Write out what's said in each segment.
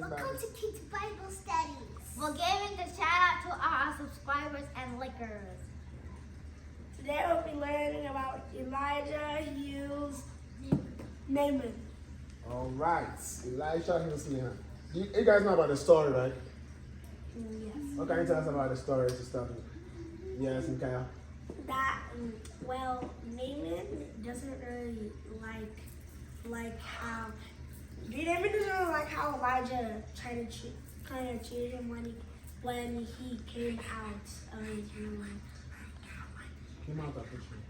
Welcome to Kids Bible Studies. We're giving a shout out to our subscribers and lickers. Today we'll be learning about Elijah heals Naaman. All right, Elisha heals Naaman. You guys know about the story, right? Yes. What can you tell us about the story to start with? Yes, and Kaya. Naaman doesn't really like how Naaman doesn't really like how Elijah tried to cheat him when he came out of his room. Came out of which room?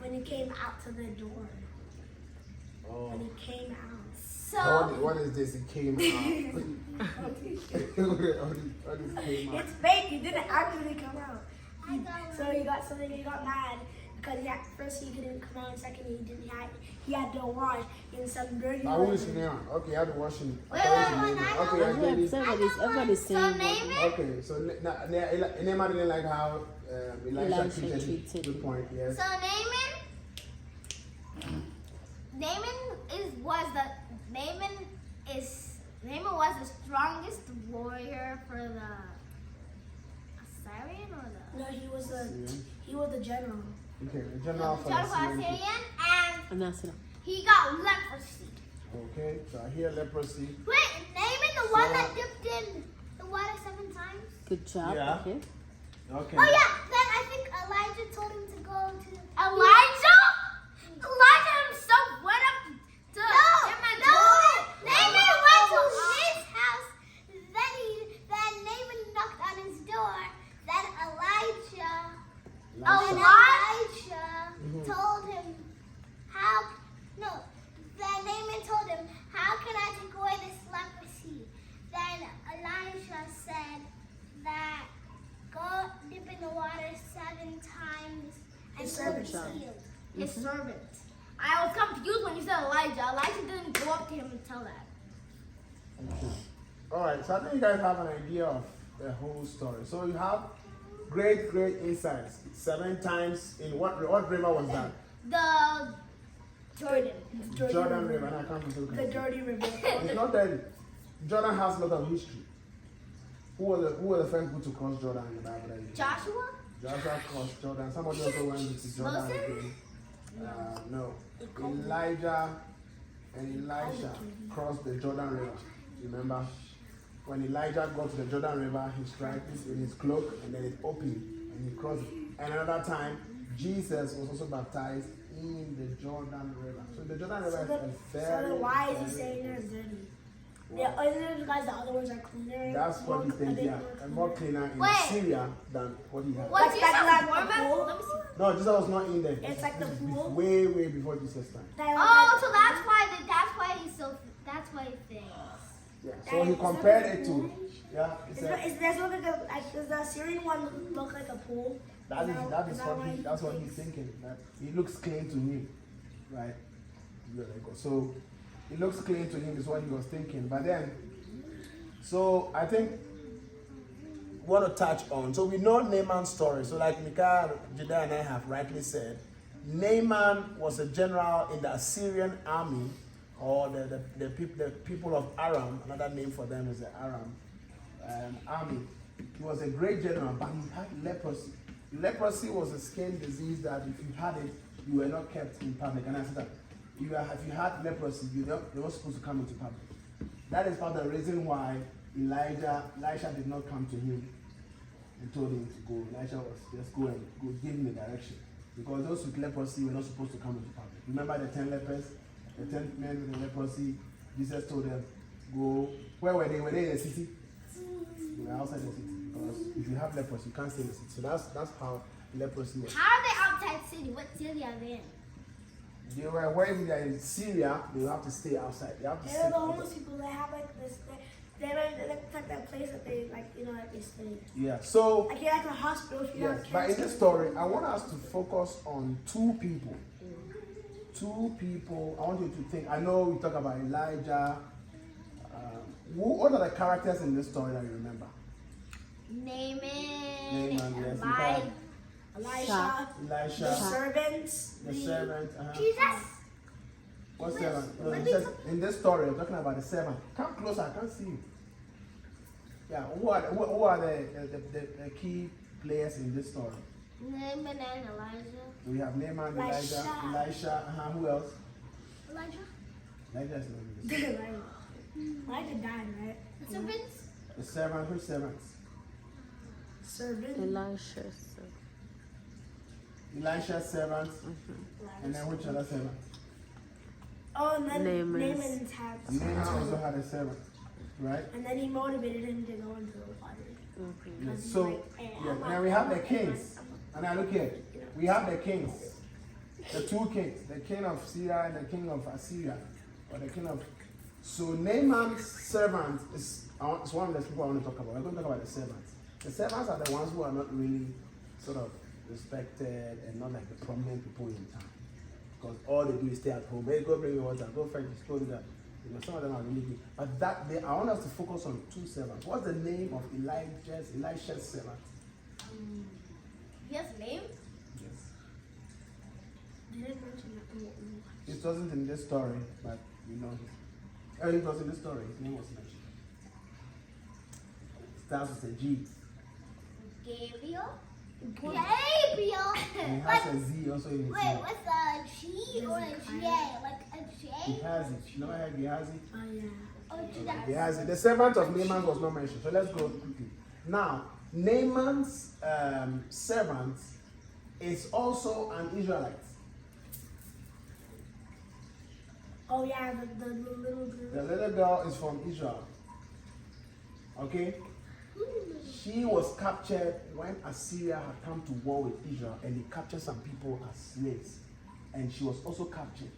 When he came out to the door. Oh. When he came out. So What is this? It came out. What is came out? It's fake. He didn't actually come out. So he got mad because first he didn't come out, and second he had to wash in some dirty I water. was in there. Okay, I had to wash him. Wait, Okay, I get it. Everybody's saying Naaman, Okay, so Naaman didn't like how Elisha Elisha treated him. cheated. Good point, yes. so Naaman was the strongest warrior for the Assyrian or the No, he was the general. Okay, the general for General the for Syrian. Assyrian, and and that's it. he got leprosy. Okay, so I hear leprosy. Wait, Naaman, the one that dipped in the water 7 times? Good job. Yeah. Okay. Okay. Oh yeah, then I think Elijah told him to go to Elijah? Elijah himself went up to him and told him. Naaman went to his house. Then Naaman knocked on his door. Then Elijah told him then Naaman told him, how can I take away this leprosy? Then Elisha said that go dip in the water 7 times and His you'll be servant. healed. His servant. I was confused when you said Elijah. Elijah didn't go up to him and tell that. Okay. All right, so I think you guys have an idea of the whole story. So you have great insights. 7 times in what river was that? The Jordan. Jordan River. And I can't remember. The dirty river. It's not dirty. Jordan has a lot of history. Who were the first people to cross Jordan in the Bible? Joshua? Joshua crossed Jordan. Somebody also went to Jordan Moses? again. No. Elijah and Elisha crossed the Jordan River. Remember? When Elijah got to the Jordan River, he struck it in his cloak and then it opened and he crossed it. And another time, Jesus was also baptized in the Jordan River. So the Jordan River is very. So then why is he saying they're dirty? The other guys, the other ones are cleaner. That's what he thinks, yeah. And more cleaner in Wait. Syria than what he had. Was Jesus like born the back? pool? Let me see. No, Jesus was not in there. It's like the This is pool? way before Jesus' time. Oh, so that's why he thinks. Yeah. So he compared it to, yeah. He said, Does the Syrian one look like a pool? that's what he's thinking. That it looks clean to him, right? So it looks clean to him is what he was thinking. But then, so I think we want to touch on. So we know Naaman's story. So like Micah, Jeddah, and I have rightly said, Naaman was a general in the Assyrian army, or the people of Aram. Another name for them is the Aram army. He was a great general, but he had leprosy. Leprosy was a skin disease that if you had it, you were not kept in public. And I said that if you had leprosy, you were not supposed to come into public. That is part of the reason why Elisha did not come to him and told him to go. Elisha was just go give him the direction. Because those with leprosy were not supposed to come into public. Remember the 10 lepers? The 10 men with the leprosy, Jesus told them, go. Where were they? Were they in the city? They were outside the city. Because if you have leprosy, you can't stay in the city. So that's how leprosy was. How are they outside city? What city are they in? They were when they are in Syria, they have to stay outside. They have to They're stay the outside. homeless people. They have like this. They're like that place that they like they stay. Yeah. So Like you're like a hospital if you yes, have but in cancer. this story, I want us to focus on 2 people. 2 people. I want you to think. I know we talk about Elijah. What are the characters in this story that you remember? Naaman, yes, Elisha, Elisha, the servants, the servant. Jesus. What servant? No, it says in this story, we're talking about the servant. Come closer, I can't see you. Yeah, who are the key players in this story? Naaman and Elijah. We have Naaman, Elisha. Elisha, who else? Elijah. Elijah is not in this. Elijah died, right? The servants. The servant, which servants? Servant. Elisha. Elisha's servants, and then which other servant? Oh, and then Naaman's. Naaman's had. Naaman also had a servant, right? And then he motivated him to go into the water. Yes. he's So, like, "Hey, yeah, I'm now not- we have I'm the not- kings. And now look here. We have the kings. The two kings. The king of Syria and the king of Assyria. Or the king of... So Naaman's servant is one of the people I want to talk about. We're going to talk about the servants. The servants are the ones who are not really sort of respected and not like the prominent people in town. Because all they do is stay at home. Hey, go bring me water. Go fetch this, go do that. You know, some of them are really good. But I want us to focus on two servants. What's the name of Elisha's servant? He has a name? Yes. They didn't mention that. It wasn't in this story, but you know it was in this story. His name was mentioned. Starts with a G. Gabriel. He Gabriel. has a Z also in his Wait, name. what's a G or a J? Like a J? He has it. You know how he has it? Oh, yeah. Oh, He has it. The servant of Naaman was not mentioned. So let's go quickly. Now, Naaman's servant is also an Israelite. Oh, yeah, the little girl. The little girl is from Israel. Okay? She was captured when Assyria had come to war with Israel and they captured some people as slaves. And she was also captured.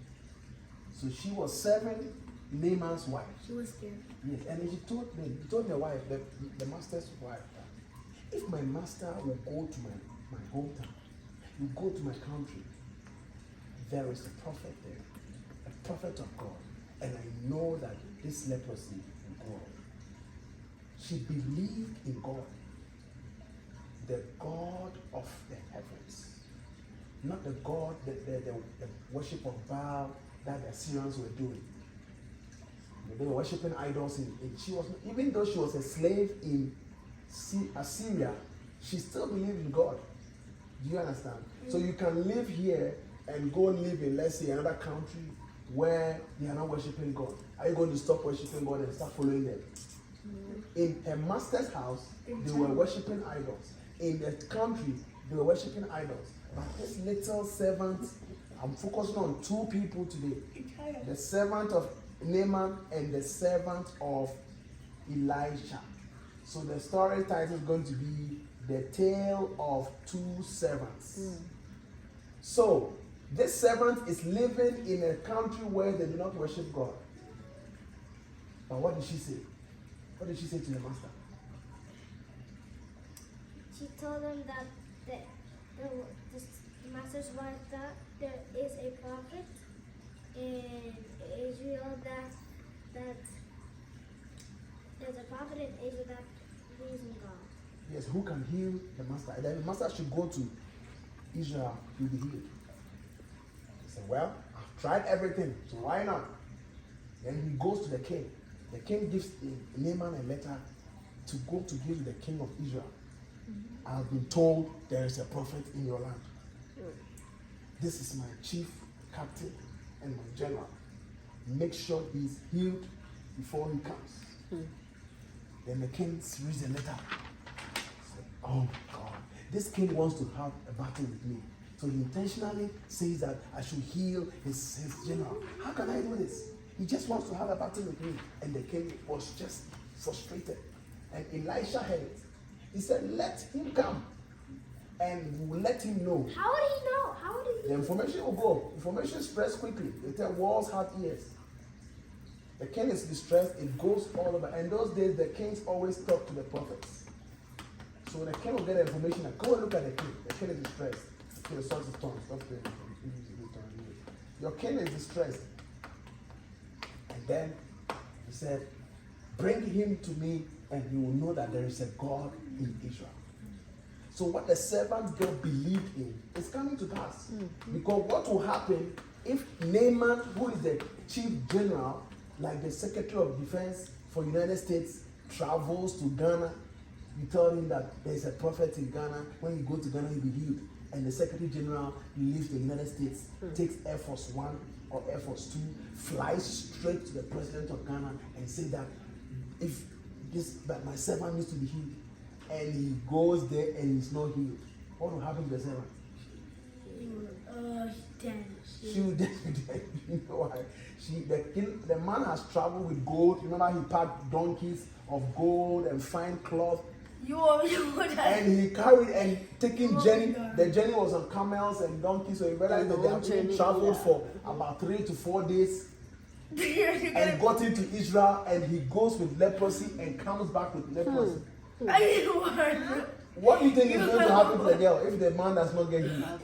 So she was serving Naaman's wife. She was scared. Yes, and then she told the wife, the master's wife, that if my master will go to my hometown, you go to my country, there is a prophet there, a prophet of God, and I know that this leprosy will go away. She believed in God, the God of the heavens, not the God, the worship of Baal that the Assyrians were doing. They were worshiping idols she was, even though she was a slave in Assyria, she still believed in God. Do you understand? So you can live here and go live in, let's say, another country where they are not worshiping God. Are you going to stop worshiping God and start following them? In her master's house, they were worshiping idols. In the country, they were worshiping idols. But this little servant, I'm focusing on two people today. The servant of Naaman and the servant of Elisha. So the story title is going to be The Tale of Two Servants. So this servant is living in a country where they do not worship God. But what did she say? What did she say to the master? She told him that the master's wife that there is a prophet in Israel that there's a prophet in Israel that believes in God. Yes, who can heal the master? And then the master should go to Israel, he'll be healed. He said, well, I've tried everything, so why not? Then he goes to the king. The king gives Naaman a letter to go to give the king of Israel. I've been told there is a prophet in your land. This is my chief captain and my general. Make sure he's healed before he comes. Then the king reads the letter. Said, oh my God, this king wants to have a battle with me. So he intentionally says that I should heal his general. How can I do this? He just wants to have a battle with me. And the king was just frustrated. And Elisha heard it. He said, let him come. And we'll let him know. How would he know? How would he The information will go. Information spreads quickly. They tell walls have ears. The king is distressed. It goes all over. And those days, the kings always talk to the prophets. So the king will get the information. And go and look at the king. The king is distressed. Okay, the sword is torn. Stop praying. Your king is distressed. And then he said, bring him to me and you will know that there is a God in Israel. So what the servant girl believed in is coming to pass. Because what will happen if Naaman, who is the chief general, like the Secretary of Defense for United States, travels to Ghana, you tell him that there's a prophet in Ghana. When you go to Ghana, you'll be healed. And the Secretary General leaves the United States, takes Air Force One or Air Force Two, flies straight to the President of Ghana and say that if that my servant needs to be healed, and he goes there and he's not healed, what will happen to the servant? Dead. She will dead. You know why? The man has traveled with gold. Remember, he packed donkeys of gold and fine cloth. And he carried and taking journey. The journey was on camels and donkeys. So he realized that they have been traveled for about 3 to 4 days. And got into Israel, and he goes with leprosy and comes back with leprosy. What do you think is going to happen to the girl if the man does not get healed?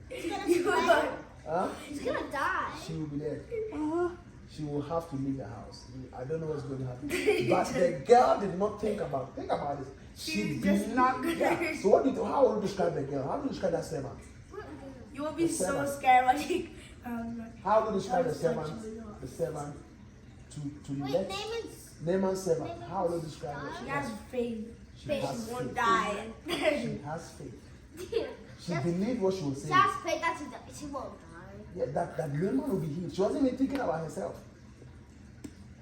He's gonna die. She will be dead. She will have to leave the house. I don't know what's going to happen. But the girl did not think about this. She just not good. Yeah. So how will you describe the girl? How do you describe that servant? You will be so scared when he how do you describe the servant? The servant to let Naaman's servant. How will you describe it? She has faith. She has won't faith. die. She has faith. She believed what she was saying. She has faith that she won't die. Yeah, that Naaman will be healed. She wasn't even thinking about herself.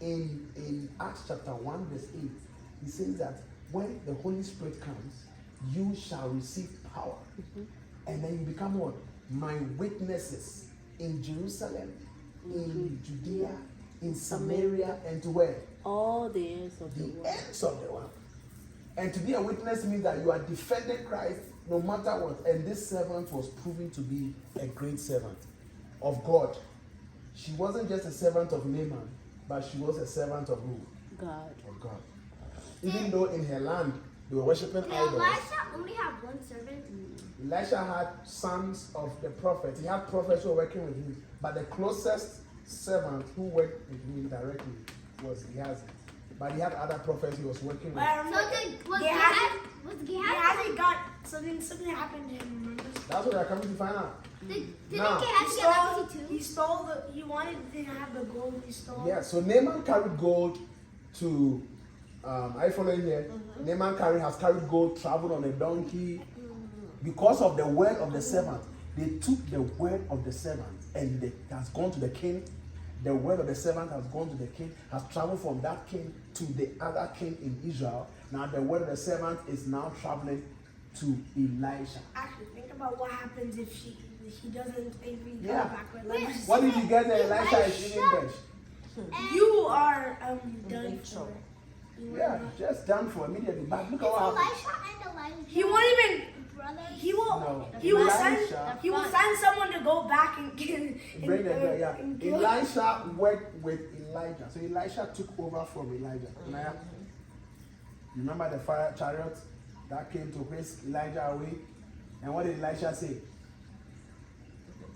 In Acts chapter 1 verse 8, he says that when the Holy Spirit comes, you shall receive power. And then you become what? My witnesses in Jerusalem, in Judea, in Samaria, and to where? All the ends of the world. The ends of the world. And to be a witness means that you are defending Christ no matter what. And this servant was proven to be a great servant of God. She wasn't just a servant of Naaman, but she was a servant of who? God. Of God. Even though in her land they were worshiping idols. Elisha only had one servant. Elisha had sons of the prophet. He had prophets who were working with him. But the closest servant who worked with him directly was Gehazi. But he had other prophets he was working with. Gehazi got something happened to him, remember? That's what they're coming to find out. Didn't Now, Gehazi get leprosy too? He wanted to have the gold he stole. Yeah, so Naaman carried gold to, are you following here? Naaman has carried gold, traveled on a donkey. Because of the word of the servant, they took the word of the servant and it has gone to the king. The word of the servant has gone to the king, has traveled from that king to the other king in Israel. Now the word of the servant is now traveling to Elisha. Actually, think about what happens if he doesn't even come Yeah. back with leprosy. What did you get there? Elisha is eating veg. You are done for. Yeah, just done for immediately. But look at what happened. Elisha and Elijah. He won't even. Brothers. He will. No. He will Elisha- send someone to go back and get. Bring the girl, yeah. Elisha worked with Elijah. So Elisha took over from Elijah. Now, you remember the fire chariot that came to whisk Elijah away? And what did Elisha say?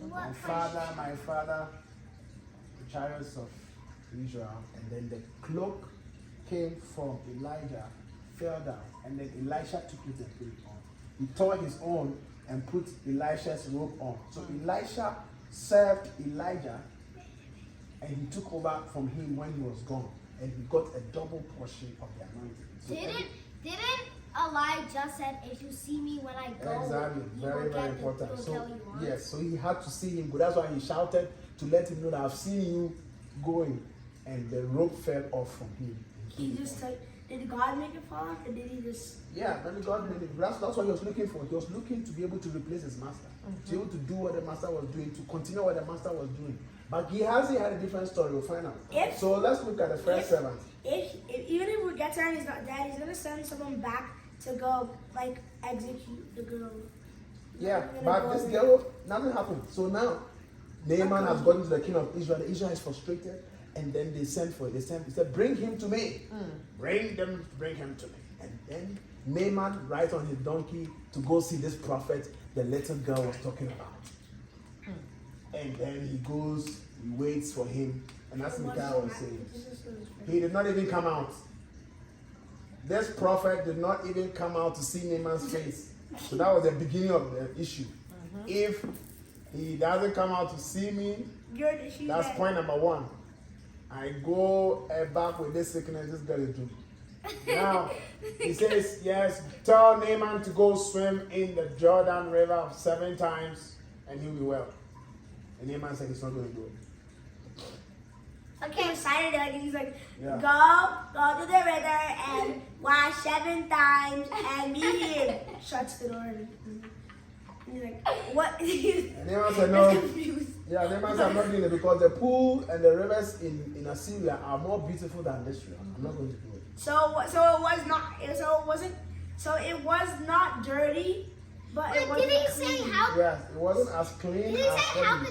My father, the chariots of Israel. And then the cloak came from Elijah, fell down. And then Elisha took it and put it on. He tore his own and put Elisha's robe on. So Elisha served Elijah, and he took over from him when he was gone, and he got a double portion of the anointing. So Didn't Elijah said, if you see me when I go, exactly, you very, will very get important. the So girl you want? yes, so he had to see him go. That's why he shouted to let him know that I've seen you going, and the robe fell off from him. He just like, did God make it fall off, or did he just? Yeah, then God made it. That's what he was looking for. He was looking to be able to replace his master, to be able to do what the master was doing, to continue what the master was doing. But Gehazi had a different story. We'll find out. So let's look at the first servant. Even if we get to him, he's not dead. He's gonna send someone back to go like execute the girl. Yeah, but this girl, nothing happened. So now Naaman has gotten to the king of Israel. Israel is frustrated, and then they sent for it. They said, bring him to me. Bring him to me. And then Naaman rides on his donkey to go see this prophet the little girl was talking about. And then he goes, he waits for him. And as Micaiah was saying, he did not even come out. This prophet did not even come out to see Naaman's face. So that was the beginning of the issue. If he doesn't come out to see me, That's point number one. I go back with this sickness. This girl is doing. Now he says, yes, tell Naaman to go swim in the Jordan River 7 times and he'll be well. And Naaman said he's not going to do it. Okay, excited. Like he's like, Yeah. go to the river and wash 7 times and be here. Shuts the door. He's like, what? And Naaman said, no. Yeah, Naaman said, I'm not doing it because the pool and the rivers in Assyria are more beautiful than this river. I'm not going to do it. So it was not dirty, but it But wasn't did he clean. say how? Yes, it wasn't as clean Did he as say how holy.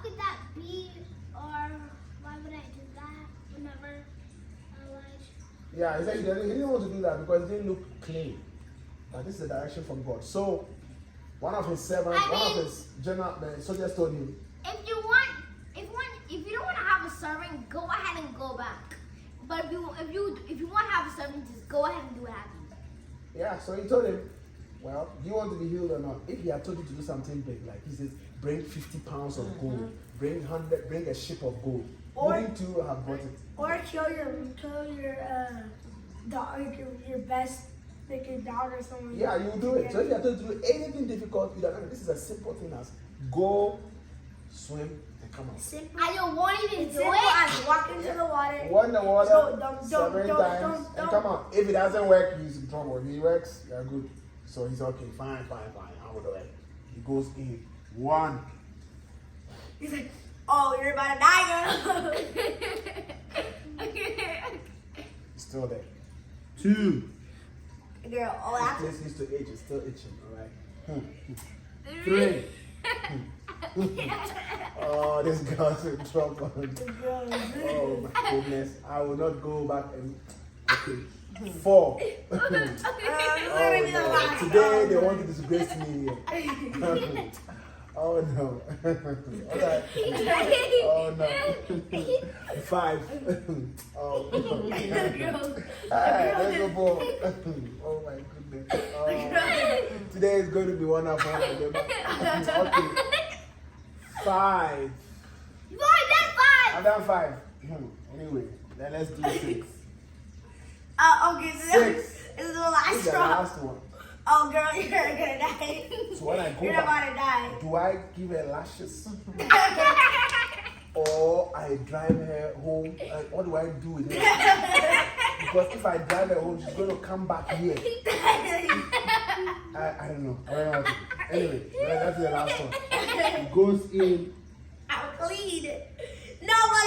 could that be, or why would I do that whenever Elijah? Yeah, he said he didn't want to do that because it didn't look clean. But this is a direction from God. So one of his servants, one of his general soldiers told him, If you don't want to have a servant, go ahead and go back. But if you want to have a servant, just go ahead and do it. yeah, so he told him, well, do you want to be healed or not? If he had told you to do something big, like he says, bring 50 pounds of gold, bring 100, bring a ship of gold, wouldn't you have brought it? Or kill your dog, your best, like your dog or something. Yeah, you will do it. So if you had told you to do anything difficult, you'd have done it. This is a simple thing as go, swim, and come out. Simple. I don't want you to It's do simple it. as walk into the water. Walk in the water So, don't, 7 don't, times don't, and don't. come out. If it doesn't work, he's in trouble. If it works, you're good. So he's okay, fine, I will do it. He goes in. 1. He's like, oh, you're about to die, girl. Still there. 2. Girl, oh, This that's place used to itch, it's still itching, alright? 3. Oh, this girl's in trouble. Oh my goodness. I will not go back and okay. 4. Oh, no. Today they want to disgrace me here. Oh no. Alright. Oh no. 5. Oh no. Alright, let's go for oh my goodness. Oh, today is going to be wonderful. Okay. 5. You already done 5. I've done 5. Anyway, then let's do 6. okay, so 6. this is the This last is the straw. last one. Oh, girl, you're gonna die. So when I go You're back, about to die. do I give her lashes? Or I drive her home? What do I do with her? Because if I drive her home, she's going to come back here. I don't know. I don't know what to do. Anyway, that's the last one. It goes in. I'll clean. Nobody.